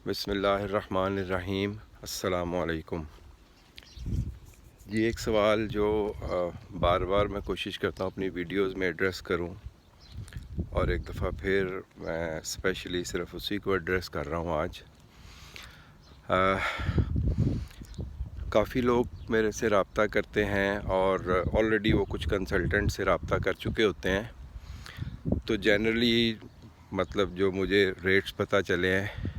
बिस्मिल्लाहिर्रहमानिर्रहीम। अस्सलामुअलैकुम। ये एक सवाल जो बार बार मैं कोशिश करता हूँ अपनी वीडियोस में एड्रेस करूँ, और एक दफ़ा फिर मैं स्पेशली सिर्फ उसी को एड्रेस कर रहा हूँ आज। काफ़ी लोग मेरे से रब्ता करते हैं और ऑलरेडी वो कुछ कंसल्टेंट से रब्ता कर चुके होते हैं। तो जनरली मतलब जो मुझे रेट्स पता चले हैं,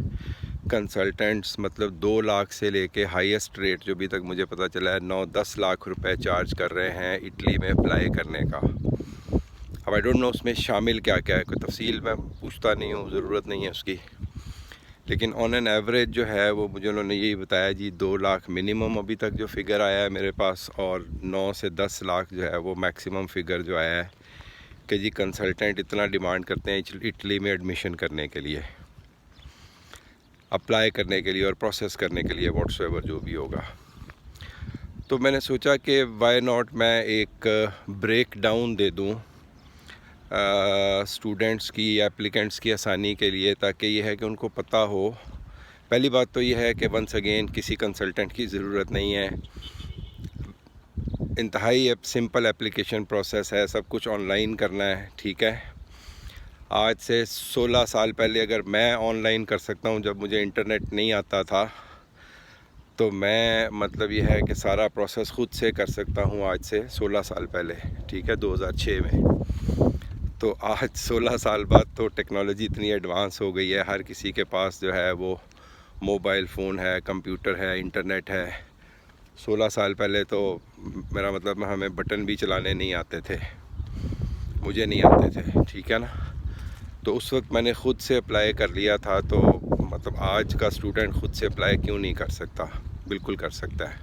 कंसल्टेंट्स मतलब 2 लाख से लेके हाईएस्ट रेट जो अभी तक मुझे पता चला है 9-10 लाख रुपए चार्ज कर रहे हैं इटली में अप्लाई करने का। अब आई डोंट नो उसमें शामिल क्या क्या है, कोई तफसील मैं पूछता नहीं हूँ, ज़रूरत नहीं है उसकी, लेकिन ऑन एन एवरेज जो है वो मुझे उन्होंने यही बताया जी 2 लाख मिनिमम अभी तक जो फ़िगर आया है मेरे पास, और 9 से 10 लाख जो है वो मैक्सिमम फ़िगर जो आया है कि जी कंसल्टेंट इतना डिमांड करते हैं इटली में एडमिशन करने के लिए, अप्लाई करने के लिए और प्रोसेस करने के लिए, व्हाट्सएवर जो भी होगा। तो मैंने सोचा कि वाई नॉट मैं एक ब्रेक डाउन दे दूँ स्टूडेंट्स की, एप्लीकेंट्स की आसानी के लिए, ताकि ये है कि उनको पता हो। पहली बात तो यह है कि वंस अगेन किसी कंसल्टेंट की ज़रूरत नहीं है, इंतहाई सिंपल एप्लीकेशन प्रोसेस है, सब कुछ ऑनलाइन करना है, ठीक है। आज से 16 साल पहले अगर मैं ऑनलाइन कर सकता हूँ, जब मुझे इंटरनेट नहीं आता था, तो मैं मतलब यह है कि सारा प्रोसेस ख़ुद से कर सकता हूँ आज से 16 साल पहले, ठीक है, 2006 में। तो आज 16 साल बाद तो टेक्नोलॉजी इतनी एडवांस हो गई है, हर किसी के पास जो है वो मोबाइल फ़ोन है, कंप्यूटर है, इंटरनेट है। 16 साल पहले तो मेरा मतलब हमें बटन भी चलाने नहीं आते थे, मुझे नहीं आते थे, ठीक है ना। तो उस वक्त मैंने ख़ुद से अप्लाई कर लिया था, तो मतलब आज का स्टूडेंट ख़ुद से अप्लाई क्यों नहीं कर सकता? बिल्कुल कर सकता है।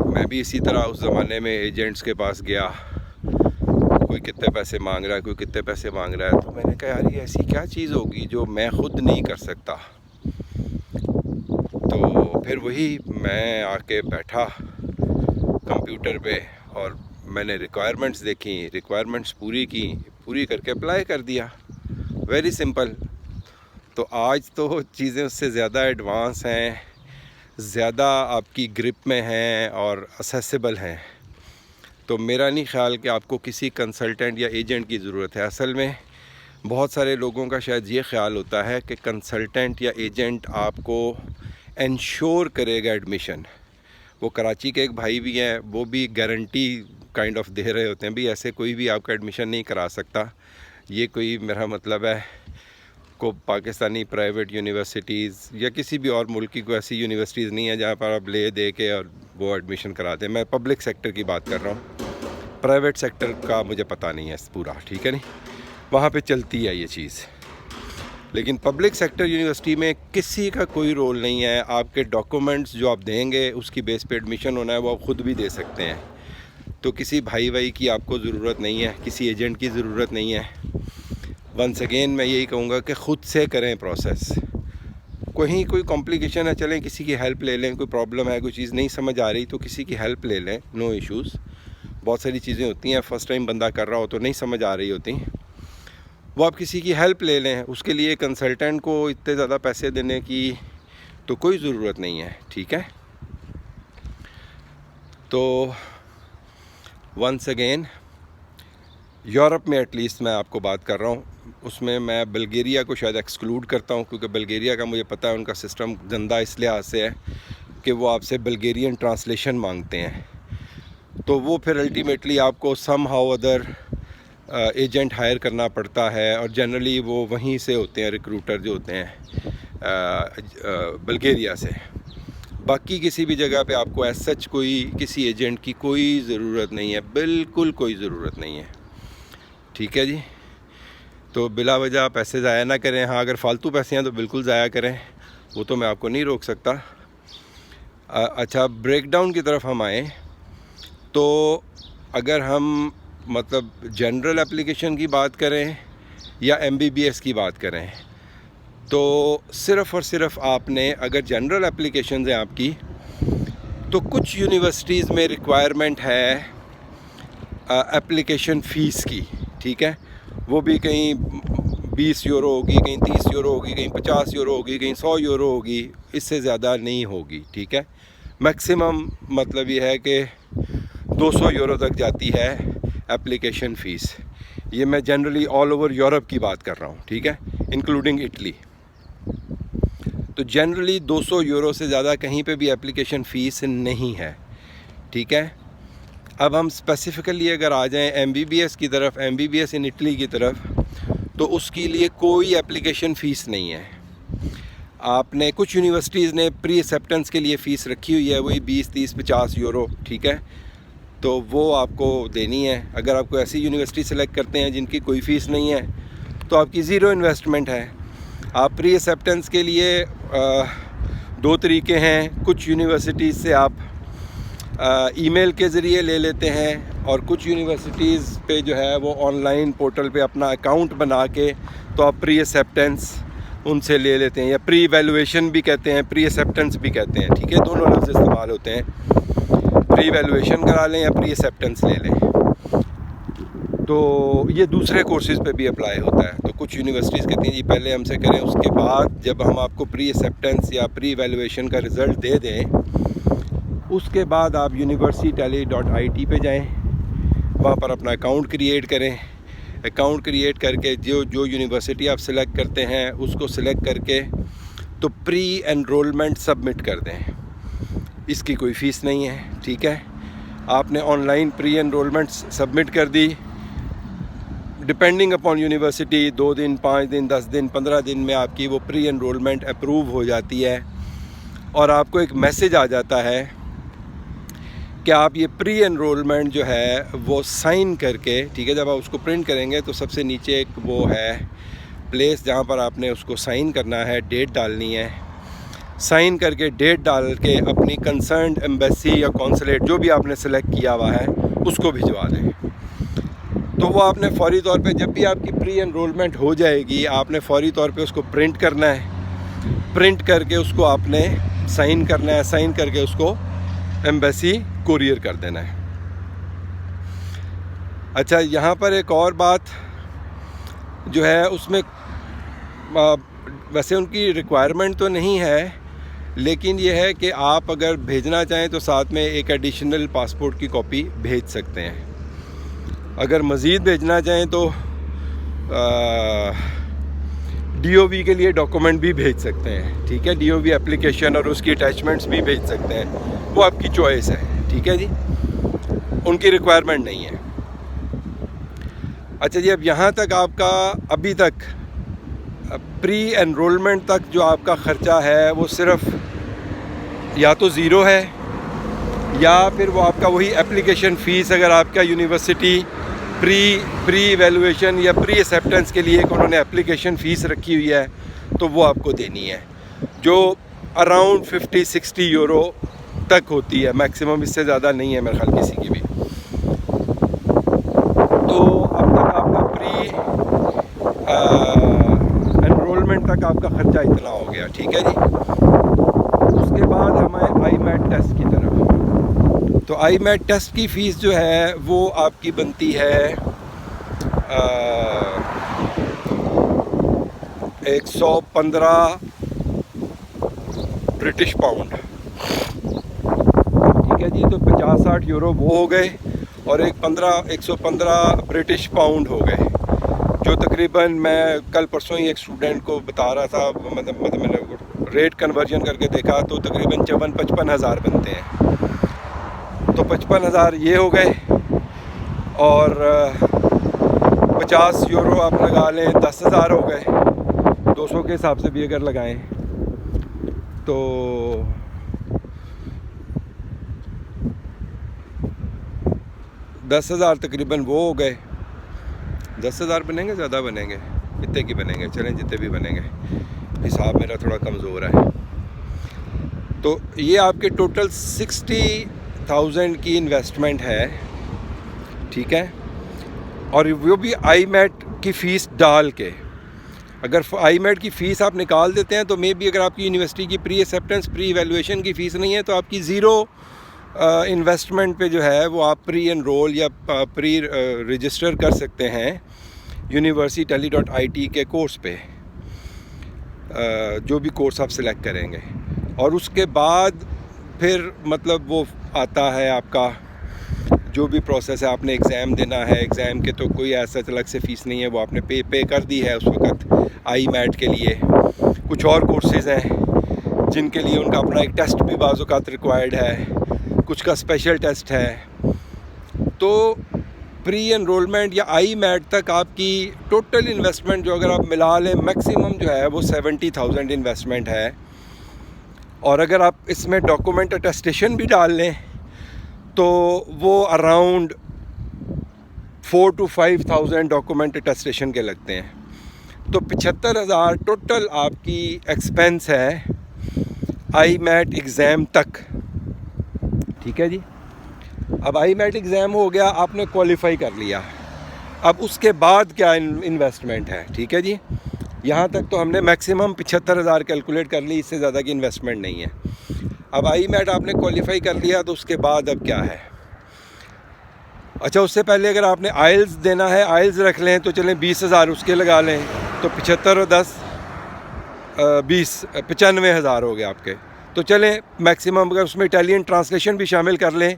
मैं भी इसी तरह उस ज़माने में एजेंट्स के पास गया, कोई कितने पैसे मांग रहा है, कोई कितने पैसे मांग रहा है, तो मैंने कहा यार ये ऐसी क्या चीज़ होगी जो मैं ख़ुद नहीं कर सकता। तो फिर वही मैं आके बैठा कंप्यूटर पे और मैंने रिक्वायरमेंट्स देखी, रिक्वायरमेंट्स पूरी करके अप्लाई कर दिया। Very simple. तो आज तो चीज़ें उससे ज़्यादा एडवांस हैं, ज़्यादा आपकी ग्रिप में हैं और असेसिबल हैं। तो मेरा नहीं ख्याल कि आपको किसी कंसल्टेंट या एजेंट की ज़रूरत है। असल में बहुत सारे लोगों का शायद ये ख्याल होता है कि कंसल्टेंट या एजेंट आपको इंश्योर करेगा एडमिशन। वो कराची के एक भाई भी हैं, वो भी गारंटी काइंड ऑफ दे रहे होते हैं, भी ऐसे कोई भी आपका एडमिशन नहीं करा सकता। ये कोई मेरा मतलब है को पाकिस्तानी प्राइवेट यूनिवर्सिटीज़ या किसी भी और मुल्क की कोई ऐसी यूनिवर्सिटीज़ नहीं है जहाँ पर आप ले दे के और वो एडमिशन कराते हैं। मैं पब्लिक सेक्टर की बात कर रहा हूँ, प्राइवेट सेक्टर का मुझे पता नहीं है पूरा, ठीक है, नहीं वहाँ पे चलती है ये चीज़। लेकिन पब्लिक सेक्टर यूनिवर्सिटी में किसी का कोई रोल नहीं है। आपके डॉक्यूमेंट्स जो आप देंगे उसकी बेस पे एडमिशन होना है, वो आप ख़ुद भी दे सकते हैं। तो किसी भाई की आपको ज़रूरत नहीं है, किसी एजेंट की ज़रूरत नहीं है। वंस अगेन मैं यही कहूँगा कि ख़ुद से करें प्रोसेस। कोई कॉम्प्लिकेशन है, चलें किसी की हेल्प ले लें, कोई प्रॉब्लम है, कोई चीज़ नहीं समझ आ रही तो किसी की हेल्प ले लें, नो इश्यूज़। बहुत सारी चीज़ें होती हैं, फ़र्स्ट टाइम बंदा कर रहा हो तो नहीं समझ आ रही होती, वो आप किसी की हेल्प ले लें। उसके लिए कंसल्टेंट को इतने ज़्यादा पैसे देने की तो कोई ज़रूरत नहीं है, ठीक है। तो वंस अगेन यूरोप में एटलीस्ट मैं आपको बात कर रहा हूँ, उसमें मैं बल्गेरिया को शायद एक्सक्लूड करता हूँ, क्योंकि बल्गेरिया का मुझे पता है उनका सिस्टम गंदा इस लिहाज से है कि वो आपसे बल्गेरियन ट्रांसलेशन मांगते हैं। तो वो फिर अल्टीमेटली आपको somehow other agent hire करना पड़ता है, और जनरली वो वहीं से होते हैं, रिक्रूटर जो होते हैं बल्गेरिया से। बाकी किसी भी जगह पे आपको एज सच कोई किसी एजेंट की कोई ज़रूरत नहीं है, बिल्कुल कोई ज़रूरत नहीं है, ठीक है जी। तो बिला वजह पैसे ज़ाया ना करें। हाँ, अगर फ़ालतू पैसे हैं तो बिल्कुल ज़ाया करें, वो तो मैं आपको नहीं रोक सकता। अच्छा, ब्रेकडाउन की तरफ हम आएँ तो अगर हम मतलब जनरल एप्लीकेशन की बात करें या MBBS की बात करें, तो सिर्फ़ और सिर्फ आपने, अगर जनरल एप्लीकेशन है आपकी, तो कुछ यूनिवर्सिटीज़ में रिक्वायरमेंट है एप्लीकेशन फ़ीस की, ठीक है। वो भी कहीं 20 यूरो होगी, कहीं 30 यूरो होगी, कहीं 50 यूरो होगी, कहीं 100 यूरो होगी, इससे ज़्यादा नहीं होगी। ठीक है, मैक्सिमम मतलब ये है कि 200 यूरो तक जाती है एप्लीकेशन फ़ीस। ये मैं जनरली ऑल ओवर यूरोप की बात कर रहा हूँ, ठीक है, इंक्लूडिंग इटली। तो जनरली 200 यूरो से ज़्यादा कहीं पे भी एप्लीकेशन फ़ीस नहीं है। ठीक है, अब हम स्पेसिफ़िकली अगर आ जाएं MBBS की तरफ, MBBS इन इटली की तरफ, तो उसके लिए कोई एप्लीकेशन फ़ीस नहीं है। आपने कुछ यूनिवर्सिटीज़ ने प्री एक्सेप्टेंस के लिए फ़ीस रखी हुई है, वही 20, 30, 50 यूरो। ठीक है, तो वो आपको देनी है। अगर आपको ऐसी यूनिवर्सिटी सेलेक्ट करते हैं जिनकी कोई फ़ीस नहीं है, तो आपकी ज़ीरो इन्वेस्टमेंट है। आप प्री एक्सेप्टेंस के लिए 2 तरीके हैं। कुछ यूनिवर्सिटीज़ से आप ईमेल के ज़रिए ले लेते हैं, और कुछ यूनिवर्सिटीज़ पे जो है वो ऑनलाइन पोर्टल पे अपना अकाउंट बना के तो आप प्री एक्सेप्टेंस उनसे ले लेते हैं, या प्री वैल्यूएशन भी कहते हैं, प्री एक्सेप्टेंस भी कहते हैं। ठीक है, दोनों लफ्ज़ इस्तेमाल होते हैं। प्री वैल्यूएशन करा लें या प्री एक्सेप्टेंस ले लें। तो ये दूसरे कोर्सेज़ पे भी अप्लाई होता है। तो कुछ यूनिवर्सिटीज़ कहती हैं जी पहले हमसे करें, उसके बाद जब हम आपको प्री एक्सेप्टेंस या प्री वैल्यूएशन का रिज़ल्ट दे दें, उसके बाद आप universitydelhi.it पे जाएं, वहाँ पर अपना अकाउंट क्रिएट करें। अकाउंट क्रिएट करके जो यूनिवर्सिटी आप सिलेक्ट करते हैं उसको सिलेक्ट करके तो प्री एनरोलमेंट सबमिट कर दें। इसकी कोई फ़ीस नहीं है। ठीक है, आपने ऑनलाइन प्री एनरोलमेंट सबमिट कर दी। डिपेंडिंग अपॉन यूनिवर्सिटी 2 दिन, 5 दिन, 10 दिन, 15 दिन में आपकी वो प्री एनरोलमेंट अप्रूव हो जाती है, और आपको एक मैसेज आ जाता है कि आप ये प्री एनरोलमेंट जो है वो साइन करके, ठीक है, जब आप उसको प्रिंट करेंगे तो सबसे नीचे एक वो है प्लेस जहाँ पर आपने उसको साइन करना है, डेट डालनी है। साइन करके डेट डाल के अपनी कंसर्न्ड एम्बेसी या कॉन्सुलेट जो भी आपने सेलेक्ट किया हुआ है उसको भिजवा दें। तो वो आपने फ़ौरी तौर पे, जब भी आपकी प्री एनरोलमेंट हो जाएगी, आपने फ़ौरी तौर पे उसको प्रिंट करना है। प्रिंट करके उसको आपने साइन करना है, साइन करके उसको एम्बेसी कुरियर कर देना है। अच्छा, यहाँ पर एक और बात जो है, उसमें वैसे उनकी रिक्वायरमेंट तो नहीं है, लेकिन ये है कि आप अगर भेजना चाहें तो साथ में एक एडिशनल पासपोर्ट की कॉपी भेज सकते हैं। अगर मज़ीद भेजना चाहें तो DOV के लिए डॉक्यूमेंट भी भेज सकते हैं। ठीक है, DOV एप्लीकेशन और उसकी अटैचमेंट्स भी भेज सकते हैं, वो आपकी चॉइस है। ठीक है जी, उनकी रिक्वायरमेंट नहीं है। अच्छा जी, अब यहाँ तक आपका अभी तक प्री एनरोलमेंट तक जो आपका ख़र्चा है वो सिर्फ या तो ज़ीरो है, या फिर वो आपका वही एप्लीकेशन फ़ीस, अगर आपका यूनिवर्सिटी प्री वैल्यूएशन या प्री एक्सेप्टेंस के लिए उन्होंने एप्लीकेशन फ़ीस रखी हुई है तो वो आपको देनी है, जो अराउंड 50-60 यूरो तक होती है मैक्सिमम, इससे ज़्यादा नहीं है मेरे ख्याल किसी की भी। तो अब तक आपका प्री एनरोलमेंट तक आपका ख़र्चा इतना हो गया। ठीक है जी, उसके बाद हमें IMAT टेस्ट की तरफ। तो IMAT टेस्ट की फ़ीस जो है वो आपकी बनती है 115 ब्रिटिश पाउंड। ठीक है जी, तो 50-60 यूरो वो हो गए, और 115 ब्रिटिश पाउंड हो गए, जो तकरीबन मैं कल परसों ही एक स्टूडेंट को बता रहा था, मतलब मैंने रेट कन्वर्जन करके देखा तो तकरीबन 54-55 हज़ार बनते हैं। तो 55 हज़ार ये हो गए, और 50 यूरो आप लगा लें, 10 हज़ार हो गए। 200 के हिसाब से भी अगर लगाएं तो 10 हज़ार तकरीबन वो हो गए। 10 हज़ार बनेंगे, ज़्यादा बनेंगे, इतने की बनेंगे, चलें जितने भी बनेंगे, हिसाब मेरा थोड़ा कमज़ोर है। तो ये आपके टोटल 60,000 की इन्वेस्टमेंट है। ठीक है, और वो भी IMAT की फ़ीस डाल के। अगर IMAT की फ़ीस आप निकाल देते हैं तो मे बी अगर आपकी यूनिवर्सिटी की प्री एक्सेप्टेंस, प्री वैल्यूएशन की फ़ीस नहीं है, तो आपकी ज़ीरो इन्वेस्टमेंट पे जो है वो आप प्री एनरोल या प्री रजिस्टर कर सकते हैं university.it के कोर्स पे, जो भी कोर्स आप सिलेक्ट करेंगे। और उसके बाद फिर मतलब वो आता है आपका जो भी प्रोसेस है, आपने एग्ज़ाम देना है। एग्ज़ाम के तो कोई ऐसा अलग से फ़ीस नहीं है, वो आपने पे कर दी है उस वक़्त IMAT के लिए। कुछ और कोर्सेज़ हैं जिनके लिए उनका अपना एक टेस्ट भी बाज़ औक़ात रिक्वायर्ड है, कुछ का स्पेशल टेस्ट है। तो प्री एनरोलमेंट या IMAT तक आपकी टोटल इन्वेस्टमेंट जो अगर आप मिला लें, मैक्सिमम जो है वो 70,000 इन्वेस्टमेंट है। और अगर आप इसमें डॉक्यूमेंट अटेस्टेशन भी डाल लें तो वो अराउंड 4 to 5,000 डॉक्यूमेंट अटेस्टेशन के लगते हैं। तो 75,000 टोटल आपकी एक्सपेंस है IMAT एग्ज़ाम तक। ठीक है जी। अब IMAT एग्ज़ाम हो गया, आपने क्वालिफाई कर लिया। अब उसके बाद क्या इन्वेस्टमेंट है, ठीक है जी। यहाँ तक तो हमने मैक्सिमम 75,000 कैलकुलेट कर ली, इससे ज़्यादा की इन्वेस्टमेंट नहीं है। अब IMAT आपने क्वालिफाई कर लिया तो उसके बाद अब क्या है। अच्छा, उससे पहले अगर आपने IELTS देना है, IELTS रख लें तो चलें 20,000 उसके लगा लें, तो 75 और 10 20 95,000 हो गए आपके। तो चलें मैक्सिमम अगर उसमें इटालियन ट्रांसलेशन भी शामिल कर लें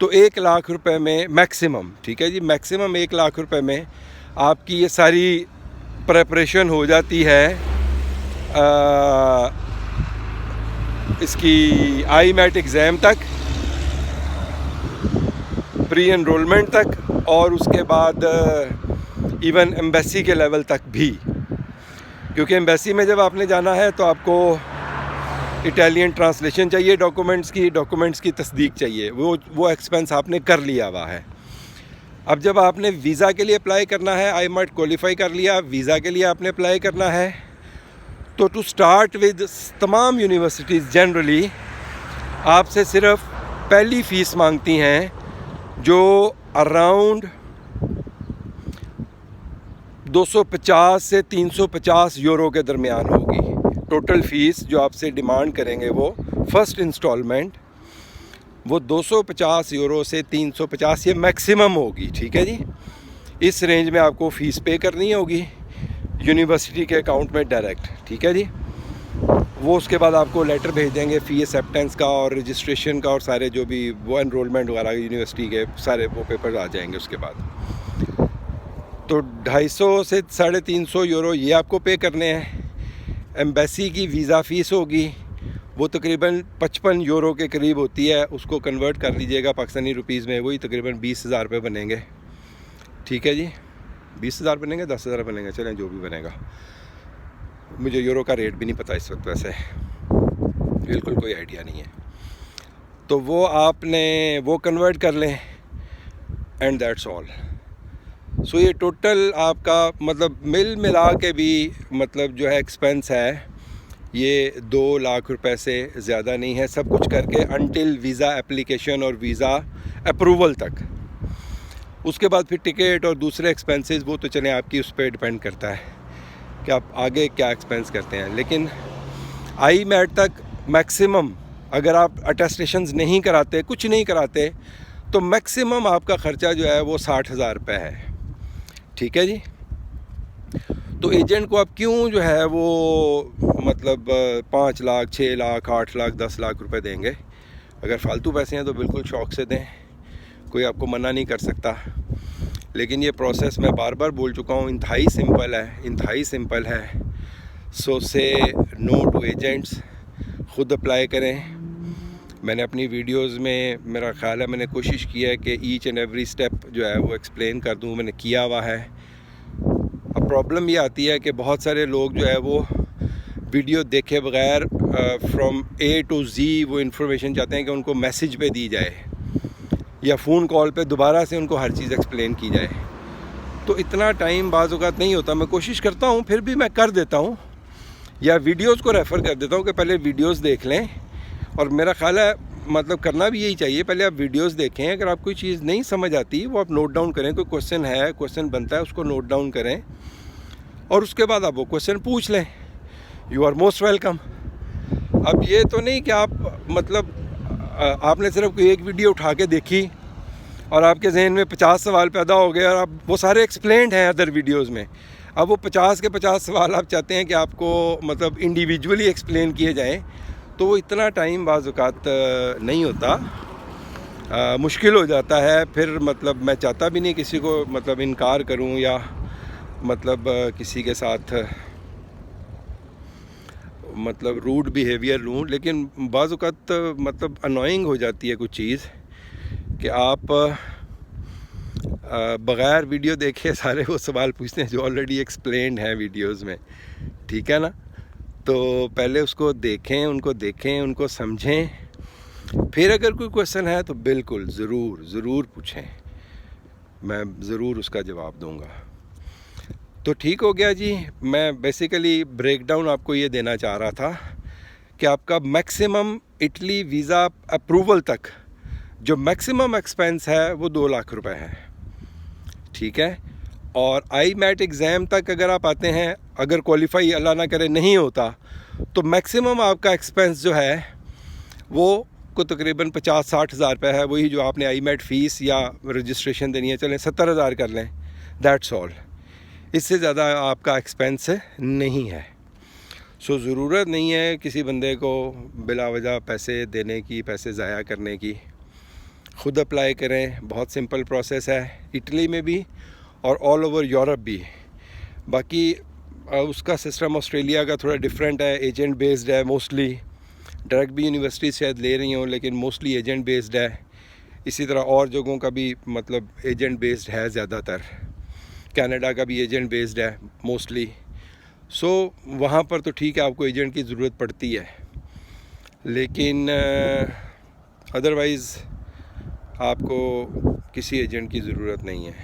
तो 1 लाख रुपए में मैक्सिमम, ठीक है जी, मैक्सिमम 1 लाख रुपए में आपकी ये सारी प्रेपरेशन हो जाती है इसकी IMAT एग्ज़ाम तक, प्री एनरोलमेंट तक, और उसके बाद इवन एम्बेसी के लेवल तक भी। क्योंकि एम्बेसी में जब आपने जाना है तो आपको इटालियन ट्रांसलेशन चाहिए, डॉक्यूमेंट्स की तस्दीक चाहिए, वो एक्सपेंस आपने कर लिया हुआ है। अब जब आपने वीज़ा के लिए अप्लाई करना है, IMAT क्वालिफाई कर लिया, वीज़ा के लिए आपने अप्लाई करना है, तो टू स्टार्ट विद तमाम यूनिवर्सिटीज़ जनरली आपसे सिर्फ पहली फ़ीस मांगती हैं जो अराउंड 250 से 350 यूरो के दरमियान होगी। टोटल फ़ीस जो आपसे डिमांड करेंगे वो फ़र्स्ट इंस्टॉलमेंट वो 250 यूरो से 350 ये मैक्सिमम होगी। ठीक है जी, इस रेंज में आपको फ़ीस पे करनी होगी यूनिवर्सिटी के अकाउंट में डायरेक्ट। ठीक है जी, वो उसके बाद आपको लेटर भेज देंगे फ़ी एक्सेप्टेंस का और रजिस्ट्रेशन का और सारे जो भी वो एनरोलमेंट वगैरह यूनिवर्सिटी के सारे वो पेपर आ जाएंगे उसके बाद। तो 250 से 350 यूरो ये आपको पे करने हैं। एम्बेसी की वीज़ा फ़ीस होगी वो तकरीबन 55 यूरो के करीब होती है, उसको कन्वर्ट कर लीजिएगा पाकिस्तानी रुपीज़ में, वही तकरीबन 20,000 रुपये बनेंगे। ठीक है जी, 20,000 बनेंगे, 10,000 बनेंगे, चलें जो भी बनेगा। मुझे यूरो का रेट भी नहीं पता इस वक्त, वैसे बिल्कुल कोई आइडिया नहीं है। तो वो आपने वो कन्वर्ट कर लें एंड दैट्स ऑल। सो ये टोटल आपका मतलब मिल मिला के भी मतलब जो है एक्सपेंस है ये 2 लाख रुपए से ज़्यादा नहीं है, सब कुछ करके अनटिल वीज़ा एप्लीकेशन और वीज़ा अप्रूवल तक। उसके बाद फिर टिकट और दूसरे एक्सपेंसेस वो तो चलें आपकी उस पर डिपेंड करता है कि आप आगे क्या एक्सपेंस करते हैं। लेकिन IMAT तक मैक्सिमम अगर आप अटेस्टेशंस नहीं कराते, कुछ नहीं कराते, तो मैक्सिमम आपका ख़र्चा जो है वो 60,000 रुपये है। ठीक है जी, तो एजेंट को आप क्यों जो है वो मतलब 5 लाख, 6 लाख, 8 लाख, 10 लाख रुपए देंगे? अगर फालतू पैसे हैं तो बिल्कुल शौक़ से दें, कोई आपको मना नहीं कर सकता। लेकिन ये प्रोसेस मैं बार बार बोल चुका हूँ, इंतहाई सिंपल है। सो से नो टू एजेंट्स, ख़ुद अप्लाई करें। मैंने अपनी वीडियोस में मेरा ख़्याल है मैंने कोशिश की है कि ईच एंड एवरी स्टेप जो है वो एक्सप्लेन कर दूँ, मैंने किया हुआ है। अब प्रॉब्लम ये आती है कि बहुत सारे लोग जो है वो वीडियो देखे बगैर फ्रॉम A to Z वो इन्फॉर्मेशन चाहते हैं कि उनको मैसेज पे दी जाए या फ़ोन कॉल पे दोबारा से उनको हर चीज़ एक्सप्लेन की जाए। तो इतना टाइम बाज़ औक़ात नहीं होता। मैं कोशिश करता हूँ, फिर भी मैं कर देता हूँ या वीडियोस को रेफ़र कर देता हूँ कि पहले वीडियोस देख लें। और मेरा ख़्याल है मतलब करना भी यही चाहिए, पहले आप वीडियोस देखें, अगर आप कोई चीज़ नहीं समझ आती वो आप नोट डाउन करें, कोई क्वेश्चन बनता है उसको नोट डाउन करें और उसके बाद आप वो क्वेश्चन पूछ लें। You are most welcome. अब ये तो नहीं कि आप मतलब आपने सिर्फ कोई एक वीडियो उठा के देखी और आपके जहन में 50 सवाल पैदा हो गए और आप वो सारे एक्सप्लेन्ड हैं अदर वीडियोस में। अब वो 50 के 50 सवाल आप चाहते हैं कि आपको मतलब इंडिविजुअली एक्सप्लेन किए जाएं, तो वो इतना टाइम बाज़ औक़ात नहीं होता, मुश्किल हो जाता है। फिर मतलब मैं चाहता भी नहीं किसी को मतलब इनकार करूं या मतलब किसी के साथ मतलब रूड बिहेवियर लूँ, लेकिन बाज़ औक़ात मतलब अनोइंग हो जाती है कुछ चीज़ कि आप बग़ैर वीडियो देखे सारे वो सवाल पूछते हैं जो ऑलरेडी एक्सप्लेन्ड हैं वीडियोस में, ठीक है ना। तो पहले उसको देखें, उनको समझें, फिर अगर कोई क्वेश्चन है तो बिल्कुल ज़रूर पूछें, मैं ज़रूर उसका जवाब दूंगा। तो ठीक हो गया जी। मैं बेसिकली ब्रेकडाउन आपको ये देना चाह रहा था कि आपका मैक्सिमम इटली वीज़ा अप्रूवल तक जो मैक्सिमम एक्सपेंस है वो 2 लाख रुपए है, ठीक है। और IMAT एग्ज़ाम तक अगर आप आते हैं, अगर क्वालिफाई अल्लाह ना करे नहीं होता, तो मैक्सिमम आपका एक्सपेंस जो है वो को तकरीबन 50-60 हज़ार रुपये है। वही जो आपने IMAT फ़ीस या रजिस्ट्रेशन देनी है, चलें 70 हज़ार कर लें, दैट्स ऑल। इससे ज़्यादा आपका एक्सपेंस नहीं है। सो ज़रूरत नहीं है किसी बंदे को बिला वजह पैसे देने की, पैसे ज़ाया करने की। ख़ुद अप्लाई करें, बहुत सिंपल प्रोसेस है, इटली में भी और ऑल ओवर यूरोप भी। बाकी उसका सिस्टम ऑस्ट्रेलिया का थोड़ा डिफरेंट है, एजेंट बेस्ड है मोस्टली। डायरेक्ट भी यूनिवर्सिटी शायद ले रही हूँ, लेकिन मोस्टली एजेंट बेस्ड है। इसी तरह और जगहों का भी मतलब एजेंट बेस्ड है ज़्यादातर। कनाडा का भी एजेंट बेस्ड है मोस्टली। सो वहाँ पर तो ठीक है, आपको एजेंट की ज़रूरत पड़ती है, लेकिन अदरवाइज़ आपको किसी एजेंट की ज़रूरत नहीं है।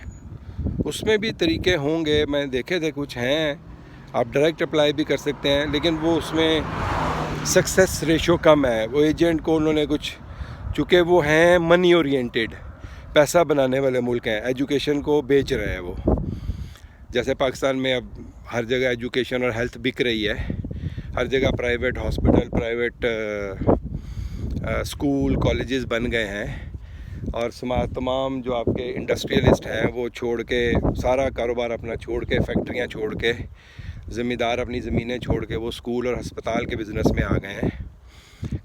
उसमें भी तरीके होंगे, मैं देखे थे कुछ हैं, आप डायरेक्ट अप्लाई भी कर सकते हैं, लेकिन वो उसमें सक्सेस रेशो कम है। वो एजेंट को उन्होंने कुछ, चूँकि वो हैं मनी ओरिएंटेड, पैसा बनाने वाले मुल्क हैं, एजुकेशन को बेच रहे हैं वो। जैसे पाकिस्तान में अब हर जगह एजुकेशन और हेल्थ बिक रही है, हर जगह private hospital, private school, colleges बन गए हैं, और तमाम जो आपके इंडस्ट्रियलिस्ट हैं वो छोड़ के, सारा कारोबार अपना छोड़ के, फैक्ट्रियाँ छोड़ के, ज़मींदार अपनी ज़मीनें छोड़ के वो स्कूल और अस्पताल के बिज़नेस में आ गए हैं,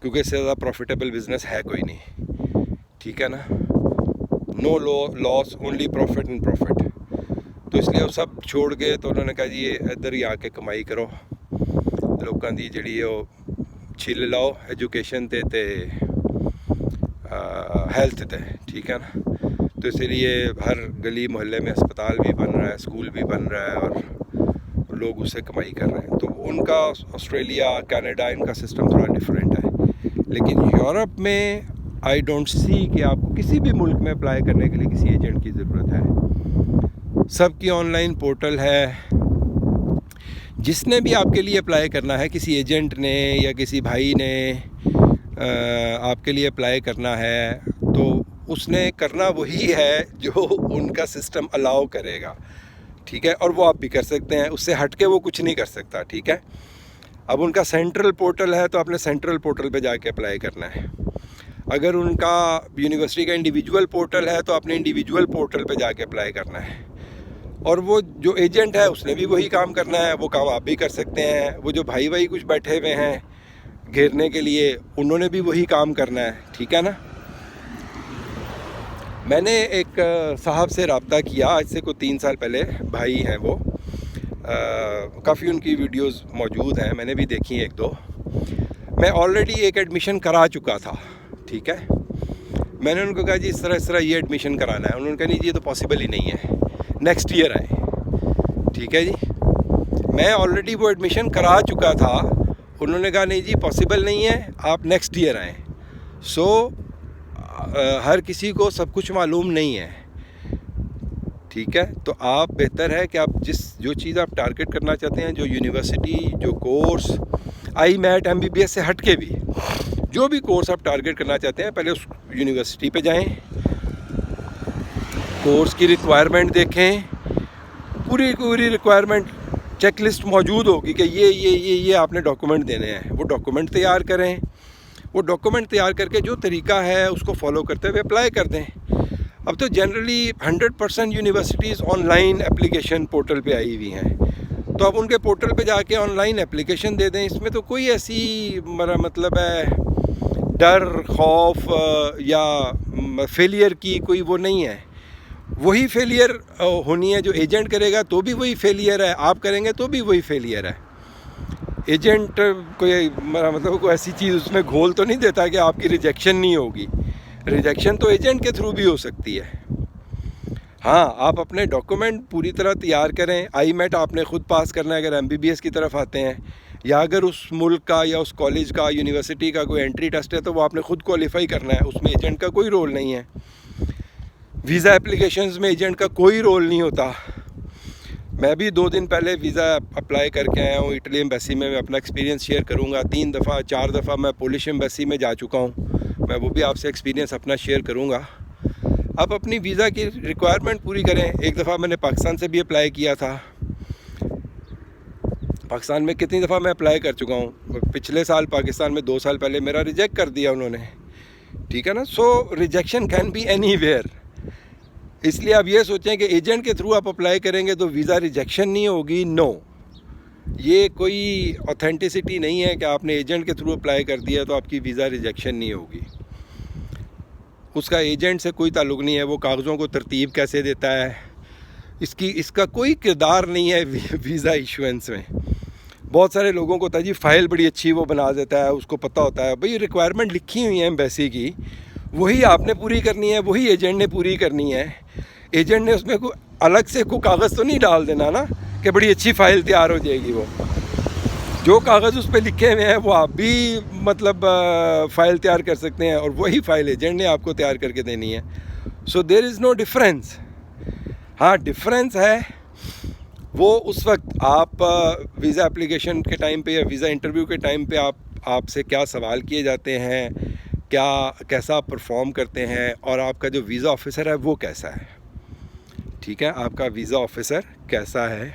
क्योंकि इससे ज़्यादा प्रॉफिटेबल बिज़नेस है कोई नहीं, ठीक है ना। No loss, only profit and profit. तो इसलिए वो सब छोड़ के तो उन्होंने कहा जी इधर ही आके कमाई करो, लोगों की जिहड़ी वो छिल लाओ एजुकेशन ते हेल्थ ते, ठीक है ना। तो इसीलिए हर गली मोहल्ले में अस्पताल भी बन रहा है, स्कूल भी बन रहा है, और लोग उससे कमाई कर रहे हैं। तो उनका ऑस्ट्रेलिया, कनाडा, इनका सिस्टम थोड़ा डिफरेंट है। लेकिन यूरोप में आई डोंट सी कि आपको किसी भी मुल्क में अप्लाई करने के लिए किसी एजेंट की ज़रूरत है। सबकी ऑनलाइन पोर्टल है। जिसने भी आपके लिए अप्लाई करना है, किसी एजेंट ने या किसी भाई ने आपके लिए अप्लाई करना है, तो उसने करना वही है जो उनका सिस्टम अलाउ करेगा, ठीक है। और वो आप भी कर सकते हैं, उससे हट के वो कुछ नहीं कर सकता, ठीक है। अब उनका सेंट्रल पोर्टल है तो आपने सेंट्रल पोर्टल पे जाके अप्लाई करना है। अगर उनका यूनिवर्सिटी का इंडिविजुअल पोर्टल है तो आपने इंडिविजुअल पोर्टल पे जाके अप्लाई करना है। और वो जो एजेंट है उसने भी वही काम करना है, वो काम आप भी कर सकते हैं। वो जो भाई कुछ बैठे हुए हैं घेरने के लिए, उन्होंने भी वही काम करना है, ठीक है ना। मैंने एक साहब से रब्ता किया आज से कोई 3 साल पहले, भाई हैं वो, काफ़ी उनकी वीडियोस मौजूद हैं, मैंने भी देखी 1-2। मैं ऑलरेडी एक एडमिशन करा चुका था, ठीक है। मैंने उनको कहा जी इस तरह ये एडमिशन कराना है। उन्होंने कहा नहीं जी ये तो पॉसिबल ही नहीं है, नेक्स्ट ईयर आए, ठीक है जी। मैं ऑलरेडी वो एडमिशन करा चुका था, उन्होंने कहा नहीं जी पॉसिबल नहीं है, आप नेक्स्ट ईयर आएँ। सो हर किसी को सब कुछ मालूम नहीं है, ठीक है। तो आप बेहतर है कि आप जो चीज़ आप टारगेट करना चाहते हैं, जो यूनिवर्सिटी, जो कोर्स, IMAT MBBS से हट के भी जो भी कोर्स आप टारगेट करना चाहते हैं, पहले उस यूनिवर्सिटी पे जाएं, कोर्स की रिक्वायरमेंट देखें, पूरी रिक्वायरमेंट चेकलिस्ट मौजूद होगी कि ये आपने डॉक्यूमेंट देने हैं। वो डॉक्यूमेंट तैयार करें, वो डॉक्यूमेंट तैयार करके जो तरीका है उसको फॉलो करते हुए अप्लाई कर दें। अब तो generally 100% universities online application portal पे आई हुई हैं, तो अब उनके पोर्टल पे जाके ऑनलाइन एप्लीकेशन दे दें। इसमें तो कोई ऐसी मेरा मतलब है डर खौफ या फेलियर की कोई वो नहीं है। वही फेलियर होनी है, जो एजेंट करेगा तो भी वही फेलियर है, आप करेंगे तो भी वही फेलियर है। एजेंट कोई मतलब कोई ऐसी चीज़ उसमें घोल तो नहीं देता कि आपकी रिजेक्शन नहीं होगी। रिजेक्शन तो एजेंट के थ्रू भी हो सकती है। हाँ, आप अपने डॉक्यूमेंट पूरी तरह तैयार करें। IMET आपने ख़ुद पास करना है अगर MBBS की तरफ आते हैं, या अगर उस मुल्क का या उस कॉलेज का यूनिवर्सिटी का कोई एंट्री टेस्ट है तो वो आपने ख़ुद क्वालिफाई करना है, उसमें एजेंट का कोई रोल नहीं है। वीज़ा एप्लीकेशंस में एजेंट का कोई रोल नहीं होता। मैं भी 2 दिन पहले वीज़ा अप्लाई करके आया हूँ इटली एम्बेसी में। मैं अपना एक्सपीरियंस शेयर करूँगा। 3 दफ़ा 4 दफ़ा मैं पोलिश एम्बेसी में जा चुका हूँ, मैं वो भी आपसे एक्सपीरियंस अपना शेयर करूँगा। आप अपनी वीज़ा की रिक्वायरमेंट पूरी करें। एक दफ़ा मैंने पाकिस्तान से भी अप्लाई किया था। पाकिस्तान में कितनी दफ़ा मैं अप्लाई कर चुका हूँ। पिछले साल पाकिस्तान में 2 साल पहले मेरा रिजेक्ट कर दिया उन्होंने, ठीक है ना। सो रिजेक्शन कैन बी एनीवेयर। इसलिए आप ये सोचें कि एजेंट के थ्रू आप अप्लाई करेंगे तो वीज़ा रिजेक्शन नहीं होगी। नो, ये कोई ऑथेंटिसिटी नहीं है कि आपने एजेंट के थ्रू अप्लाई कर दिया तो आपकी वीज़ा रिजेक्शन नहीं होगी। उसका एजेंट से कोई ताल्लुक़ नहीं है, वो कागज़ों को तरतीब कैसे देता है इसका कोई किरदार नहीं है वीज़ा इशुएंस में। बहुत सारे लोगों को होता है जी फ़ाइल बड़ी अच्छी वो बना देता है, उसको पता होता है। भाई रिक्वायरमेंट लिखी हुई है एम्बेसी की, वही आपने पूरी करनी है, वही एजेंट ने पूरी करनी है। एजेंट ने उसमें कोई अलग से कोई कागज़ तो नहीं डाल देना ना कि बड़ी अच्छी फ़ाइल तैयार हो जाएगी। वो जो कागज़ उस पर लिखे हुए हैं वो आप भी मतलब फ़ाइल तैयार कर सकते हैं, और वही फ़ाइल एजेंट ने आपको तैयार करके देनी है। So there is no difference. हाँ, डिफरेंस है वो उस वक्त आप वीज़ा एप्लीकेशन के टाइम पे या वीज़ा इंटरव्यू के टाइम पे आपसे क्या सवाल किए जाते हैं, कैसा परफॉर्म करते हैं, और आपका जो वीज़ा ऑफिसर है वो कैसा है। ठीक है, आपका वीज़ा ऑफिसर कैसा है,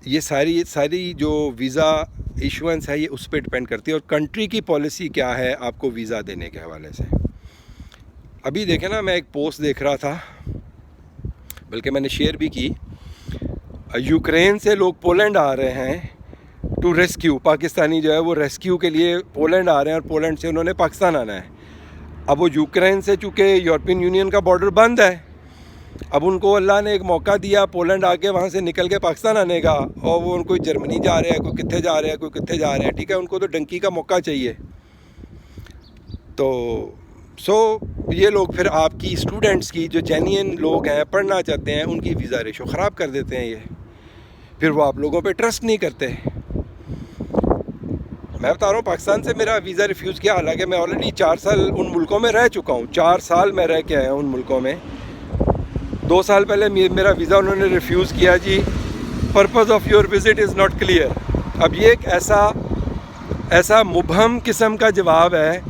ये सारी जो वीज़ा इशुएंस है ये उस पर डिपेंड करती है। और कंट्री की पॉलिसी क्या है आपको वीज़ा देने के हवाले से। अभी देखें ना, मैं एक पोस्ट देख रहा था, बल्कि मैंने शेयर भी की। यूक्रेन से लोग पोलैंड आ रहे हैं टू रेस्क्यू। पाकिस्तानी जो है वो रेस्क्यू के लिए पोलैंड आ रहे हैं, और पोलैंड से उन्होंने पाकिस्तान आना है। अब वो यूक्रेन से, चूँकि यूरोपियन यूनियन का बॉर्डर बंद है, अब उनको अल्लाह ने एक मौका दिया पोलैंड आके वहाँ से निकल के पाकिस्तान आने का। और वो कोई जर्मनी जा रहे हैं, कोई कितने जा रहे हैं, कोई कितने जा रहे हैं, ठीक है। उनको तो डंकी का मौका चाहिए। तो ये लोग फिर आपकी स्टूडेंट्स की, जो जेन्युइन लोग हैं, पढ़ना चाहते हैं, उनकी वीज़ा रेशो ख़राब कर देते हैं ये। फिर वो आप लोगों पे ट्रस्ट नहीं करते। मैं बता रहा हूँ, पाकिस्तान से मेरा वीज़ा रिफ्यूज़ किया, हालांकि मैं ऑलरेडी 4 साल उन मुल्कों में रह चुका हूँ। 4 साल मैं रह के आया हूँ उन मुल्कों में। 2 साल पहले मेरा वीज़ा उन्होंने रिफ्यूज़ किया जी, purpose of your visit is not clear. अब ये एक ऐसा मुबहम किस्म का जवाब है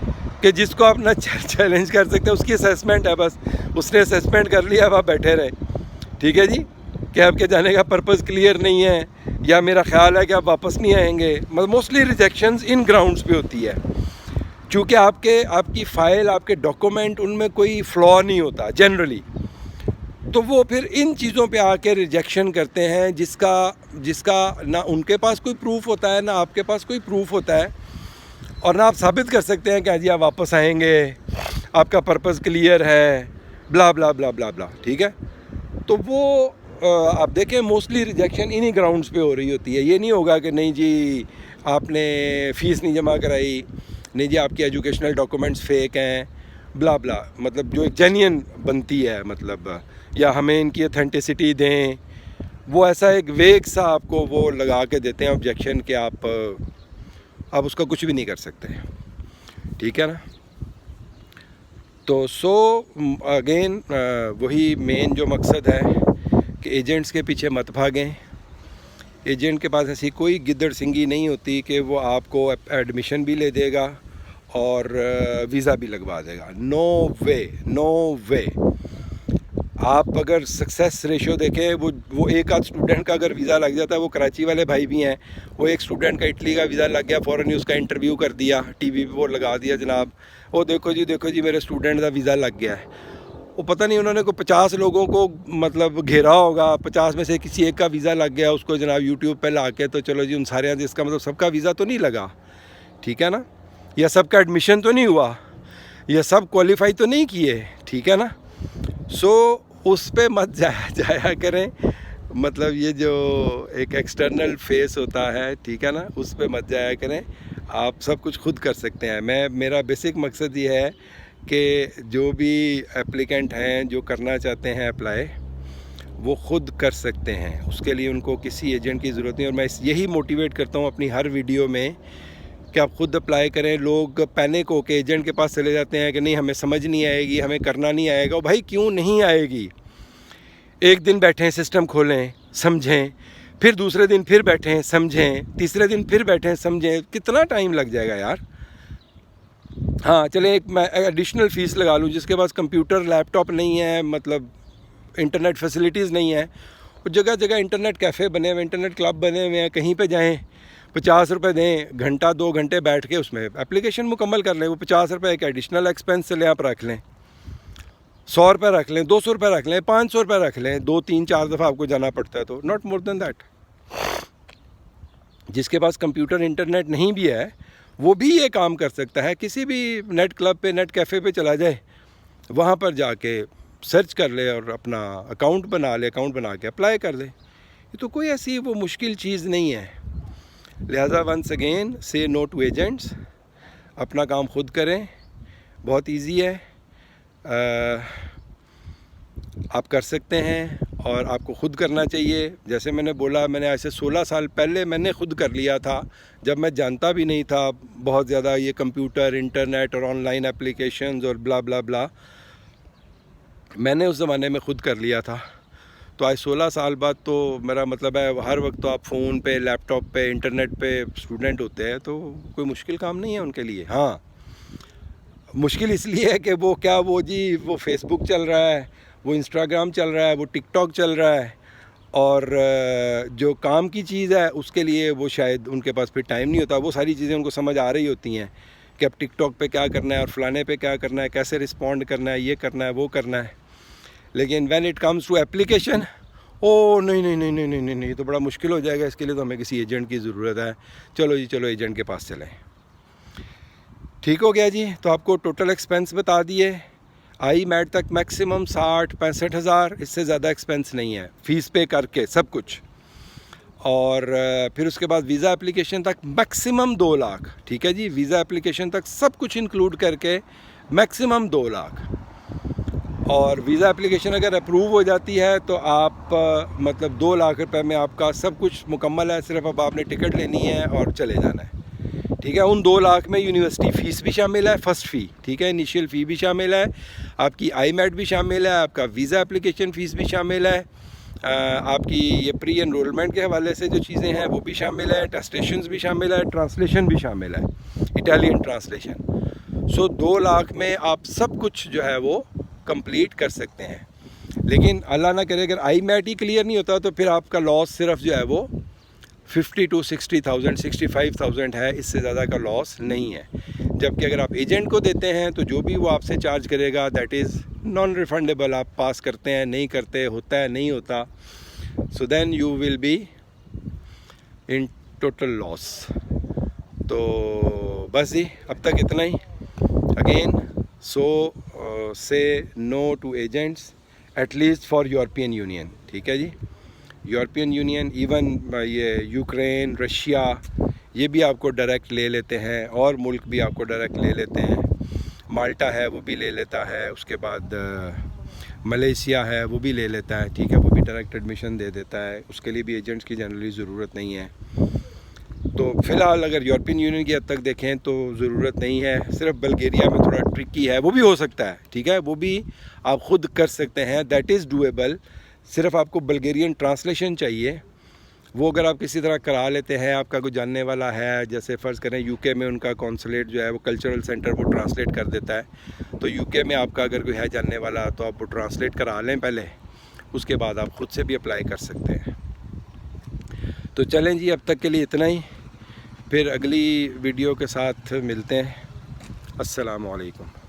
कि जिसको आप ना चैलेंज कर सकते हैं। उसकी असेसमेंट है, बस उसने असेसमेंट कर लिया, अब आप बैठे रहे। ठीक है जी, कि आपके जाने का पर्पज़ क्लियर नहीं है, या मेरा ख्याल है कि आप वापस नहीं आएंगे। मतलब मोस्टली रिजेक्शंस इन ग्राउंड्स पे होती है, चूँकि आपकी फ़ाइल, आपके डॉक्यूमेंट, उनमें कोई फ्लॉ नहीं होता जनरली। तो वो फिर इन चीज़ों पे आके रिजेक्शन करते हैं, जिसका ना उनके पास कोई प्रूफ होता है, ना आपके पास कोई प्रूफ होता है, और ना आप साबित कर सकते हैं कि जी आप वापस आएंगे, आपका पर्पज़ क्लियर है, ब्ला ब्ला ब्ला ब्ला ब्ला। ठीक है, तो वो आप देखें मोस्टली रिजेक्शन इन्हीं ग्राउंड्स पे हो रही होती है। ये नहीं होगा कि नहीं जी आपने फ़ीस नहीं जमा कराई, नहीं जी आपके एजुकेशनल डॉक्यूमेंट्स फेक हैं, ब्ला ब्ला। मतलब जो एक जेन्युइन बनती है, मतलब या हमें इनकी ऑथेंटिसिटी दें, वो ऐसा एक वेग सा आपको वो लगा के देते हैं ऑब्जेक्शन कि आप उसका कुछ भी नहीं कर सकते। ठीक है ना। तो अगेन वही मेन जो मकसद है कि एजेंट्स के पीछे मत भागें। एजेंट के पास ऐसी कोई गिद्दड़ सिंगी नहीं होती कि वो आपको एडमिशन भी ले देगा और वीज़ा भी लगवा देगा। नो वे। आप अगर सक्सेस रेशो देखें, वो एक आध स्टूडेंट का अगर वीज़ा लग जाता है, वो कराची वाले भाई भी हैं, वो एक स्टूडेंट का इटली का वीज़ा लग गया, फ़ौरन ही उसका इंटरव्यू कर दिया, टीवी पे वो लगा दिया, जनाब वो देखो जी मेरे स्टूडेंट का वीज़ा लग गया है। वो पता नहीं उन्होंने को 50 लोगों को मतलब घेरा होगा, 50 में से किसी एक का वीज़ा लग गया, उसको जनाब यूट्यूब पे ला के तो चलो जी उन सारे, इसका मतलब सबका वीज़ा तो नहीं लगा, ठीक है ना, या सबका एडमिशन तो नहीं हुआ, या सब क्वालिफाई तो नहीं किए, ठीक है ना। सो उस पे मत जाया करें, मतलब ये जो एक एक्सटर्नल फेस होता है, ठीक है ना, उस पे मत जाया करें। आप सब कुछ खुद कर सकते हैं। मेरा बेसिक मकसद ये है कि जो भी एप्लीकेंट हैं जो करना चाहते हैं अप्लाई, वो खुद कर सकते हैं, उसके लिए उनको किसी एजेंट की ज़रूरत नहीं। और मैं यही मोटिवेट करता हूँ अपनी हर वीडियो में कि आप खुद अप्लाई करें। लोग पैनिक होकर एजेंट के पास चले जाते हैं कि नहीं हमें समझ नहीं आएगी, हमें करना नहीं आएगा। भाई क्यों नहीं आएगी? एक दिन बैठें, सिस्टम खोलें, समझें, फिर दूसरे दिन फिर बैठें समझें, तीसरे दिन फिर बैठें समझें, कितना टाइम लग जाएगा यार। हाँ चलें, एक मैं एडिशनल फ़ीस लगा लूँ, जिसके पास कंप्यूटर लैपटॉप नहीं है, मतलब इंटरनेट फैसिलिटीज़ नहीं है, वो जगह जगह इंटरनेट कैफ़े बने हुए, इंटरनेट क्लब बने हुए हैं, कहीं पे जाएं, 50 रुपये दें, घंटा 2 घंटे बैठ के उसमें एप्लीकेशन मुकम्मल कर लें। वो 50 रुपये एक एडिशनल एक्सपेंस चले आप रख लें, 100 रुपये रख लें, 200 रुपये रख लें, 500 रुपये रख लें, 2 3 4 दफ़ा आपको जाना पड़ता है तो नॉट मोर देन दैट। जिसके पास कंप्यूटर इंटरनेट नहीं भी है वो भी ये काम कर सकता है। किसी भी नेट क्लब पे, नेट कैफ़े पे चला जाए, वहाँ पर जाके सर्च कर ले और अपना अकाउंट बना ले, अकाउंट बना के अप्लाई कर ले। ये तो कोई ऐसी वो मुश्किल चीज़ नहीं है। लिहाजा वंस अगेन से नो टू एजेंट्स, अपना काम खुद करें, बहुत इजी है, आप कर सकते हैं और आपको ख़ुद करना चाहिए। जैसे मैंने बोला, मैंने ऐसे 16 साल पहले मैंने ख़ुद कर लिया था, जब मैं जानता भी नहीं था बहुत ज़्यादा ये कंप्यूटर, इंटरनेट और ऑनलाइन एप्लीकेशंस और ब्ला ब्ला ब्ला। मैंने उस ज़माने में ख़ुद कर लिया था। तो आज 16 साल बाद तो मेरा मतलब है हर वक्त तो आप फ़ोन पे, लैपटॉप पे, इंटरनेट पे स्टूडेंट होते हैं, तो कोई मुश्किल काम नहीं है उनके लिए। हाँ, मुश्किल इसलिए है कि वो क्या, वो फेसबुक चल रहा है, वो इंस्टाग्राम चल रहा है, वो टिकटॉक चल रहा है, और जो काम की चीज़ है उसके लिए वो शायद उनके पास फिर टाइम नहीं होता। वो सारी चीज़ें उनको समझ आ रही होती हैं कि अब टिकटॉक पे क्या करना है और फलाने पे क्या करना है, कैसे रिस्पॉन्ड करना है, ये करना है, वो करना है। लेकिन when it comes to application, ओ नहीं नहीं नहीं नहीं नहीं नहीं नहीं, तो बड़ा मुश्किल हो जाएगा। इसके लिए तो हमें किसी एजेंट की ज़रूरत है। चलो जी, चलो एजेंट के पास चलें। ठीक हो गया जी। तो आपको टोटल एक्सपेंस बता दिए। आई मैट तक मैक्सिमम 60-65 हज़ार, इससे ज़्यादा एक्सपेंस नहीं है, फ़ीस पे करके सब कुछ। और फिर उसके बाद वीज़ा एप्लीकेशन तक मैक्सिमम 2 लाख। ठीक है जी, वीज़ा एप्लीकेशन तक सब कुछ इंक्लूड करके मैक्सिमम 2 लाख। और वीज़ा एप्लीकेशन अगर अप्रूव हो जाती है तो आप मतलब 2 लाख रुपए में आपका सब कुछ मुकम्मल है। सिर्फ अब आपने टिकट लेनी है और चले जाना है। ठीक है, उन 2 लाख में यूनिवर्सिटी फ़ीस भी शामिल है, फ़र्स्ट फ़ी, ठीक है, इनिशियल फ़ी भी शामिल है, आपकी आई मैट भी शामिल है, आपका वीज़ा एप्लीकेशन फ़ीस भी शामिल है, आपकी ये प्री एनरोलमेंट के हवाले से जो चीज़ें हैं वो भी शामिल है, टेस्टेशंस भी शामिल है, ट्रांसलेशन भी शामिल है, इटालियन ट्रांसलेशन। सो 2 लाख में आप सब कुछ जो है वो कंप्लीट कर सकते हैं। लेकिन अल्लाह ना करे अगर आई मैट ही क्लियर नहीं होता तो फिर आपका लॉस सिर्फ जो है वो 50 to 60,000, 65,000 है, इससे ज़्यादा का लॉस नहीं है। जबकि अगर आप एजेंट को देते हैं तो जो भी वो आपसे चार्ज करेगा दैट इज़ नॉन रिफंडेबल। आप पास करते हैं, नहीं करते, होता है, नहीं होता, so then you will be in total loss. तो बस जी, अब तक इतना ही। अगेन से no to agents, at least for European Union. ठीक है जी, यूरोपियन यूनियन, इवन ये यूक्रेन, रशिया, ये भी आपको डायरेक्ट ले लेते हैं, और मुल्क भी आपको डायरेक्ट ले लेते हैं। माल्टा है वो भी ले लेता है, उसके बाद मलेशिया है वो भी ले लेता है। ठीक है, वो भी डायरेक्ट एडमिशन दे देता है, उसके लिए भी एजेंट्स की जनरली ज़रूरत नहीं है। तो फ़िलहाल अगर यूरोपियन यूनियन की हद तक देखें तो ज़रूरत नहीं है। सिर्फ बल्गेरिया में थोड़ा ट्रिकी है, वो भी हो सकता है। ठीक है, वो भी आप ख़ुद कर सकते हैं, दैट इज़ डूएबल। सिर्फ आपको बल्गेरियन ट्रांसलेशन चाहिए, वो अगर आप किसी तरह करा लेते हैं, आपका कोई जानने वाला है, जैसे फ़र्ज़ करें यूके में उनका कॉन्सुलेट जो है वो कल्चरल सेंटर वो ट्रांसलेट कर देता है, तो यूके में आपका अगर कोई है जानने वाला तो आप वो ट्रांसलेट करा लें पहले, उसके बाद आप ख़ुद से भी अप्लाई कर सकते हैं। तो चलें जी, अब तक के लिए इतना ही, फिर अगली वीडियो के साथ मिलते हैं। अस्सलामु अलैकुम।